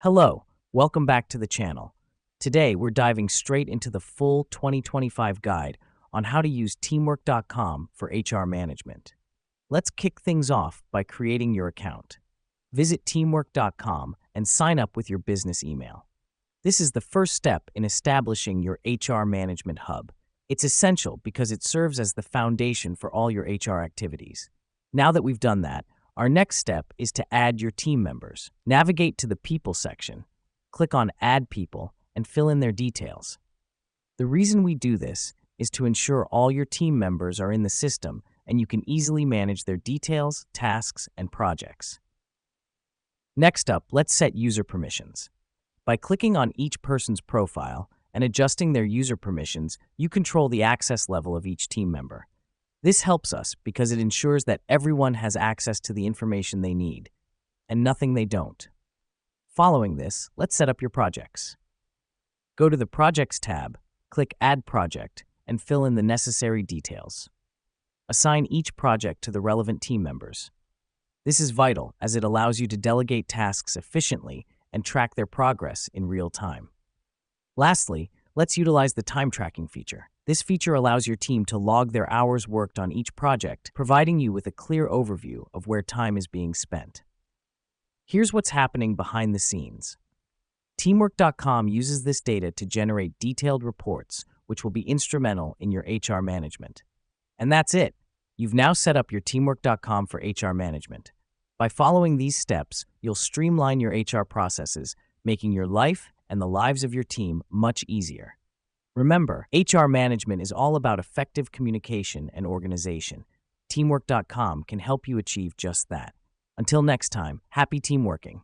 Hello, welcome back to the channel. Today, we're diving straight into the full 2025 guide on how to use teamwork.com for HR management. Let's kick things off by creating your account. Visit teamwork.com and sign up with your business email. This is the first step in establishing your HR management hub. It's essential because it serves as the foundation for all your HR activities. Now that we've done that, our next step is to add your team members. Navigate to the People section, click on Add People, and fill in their details. The reason we do this is to ensure all your team members are in the system and you can easily manage their details, tasks, and projects. Next up, let's set user permissions. By clicking on each person's profile and adjusting their user permissions, you control the access level of each team member. This helps us because it ensures that everyone has access to the information they need, and nothing they don't. Following this, let's set up your projects. Go to the Projects tab, click Add Project, and fill in the necessary details. Assign each project to the relevant team members. This is vital as it allows you to delegate tasks efficiently and track their progress in real time. Lastly, let's utilize the time tracking feature. This feature allows your team to log their hours worked on each project, providing you with a clear overview of where time is being spent. Here's what's happening behind the scenes. Teamwork.com uses this data to generate detailed reports, which will be instrumental in your HR management. And that's it. You've now set up your Teamwork.com for HR management. By following these steps, you'll streamline your HR processes, making your life and the lives of your team much easier. Remember, HR management is all about effective communication and organization. Teamwork.com can help you achieve just that. Until next time, happy teamworking.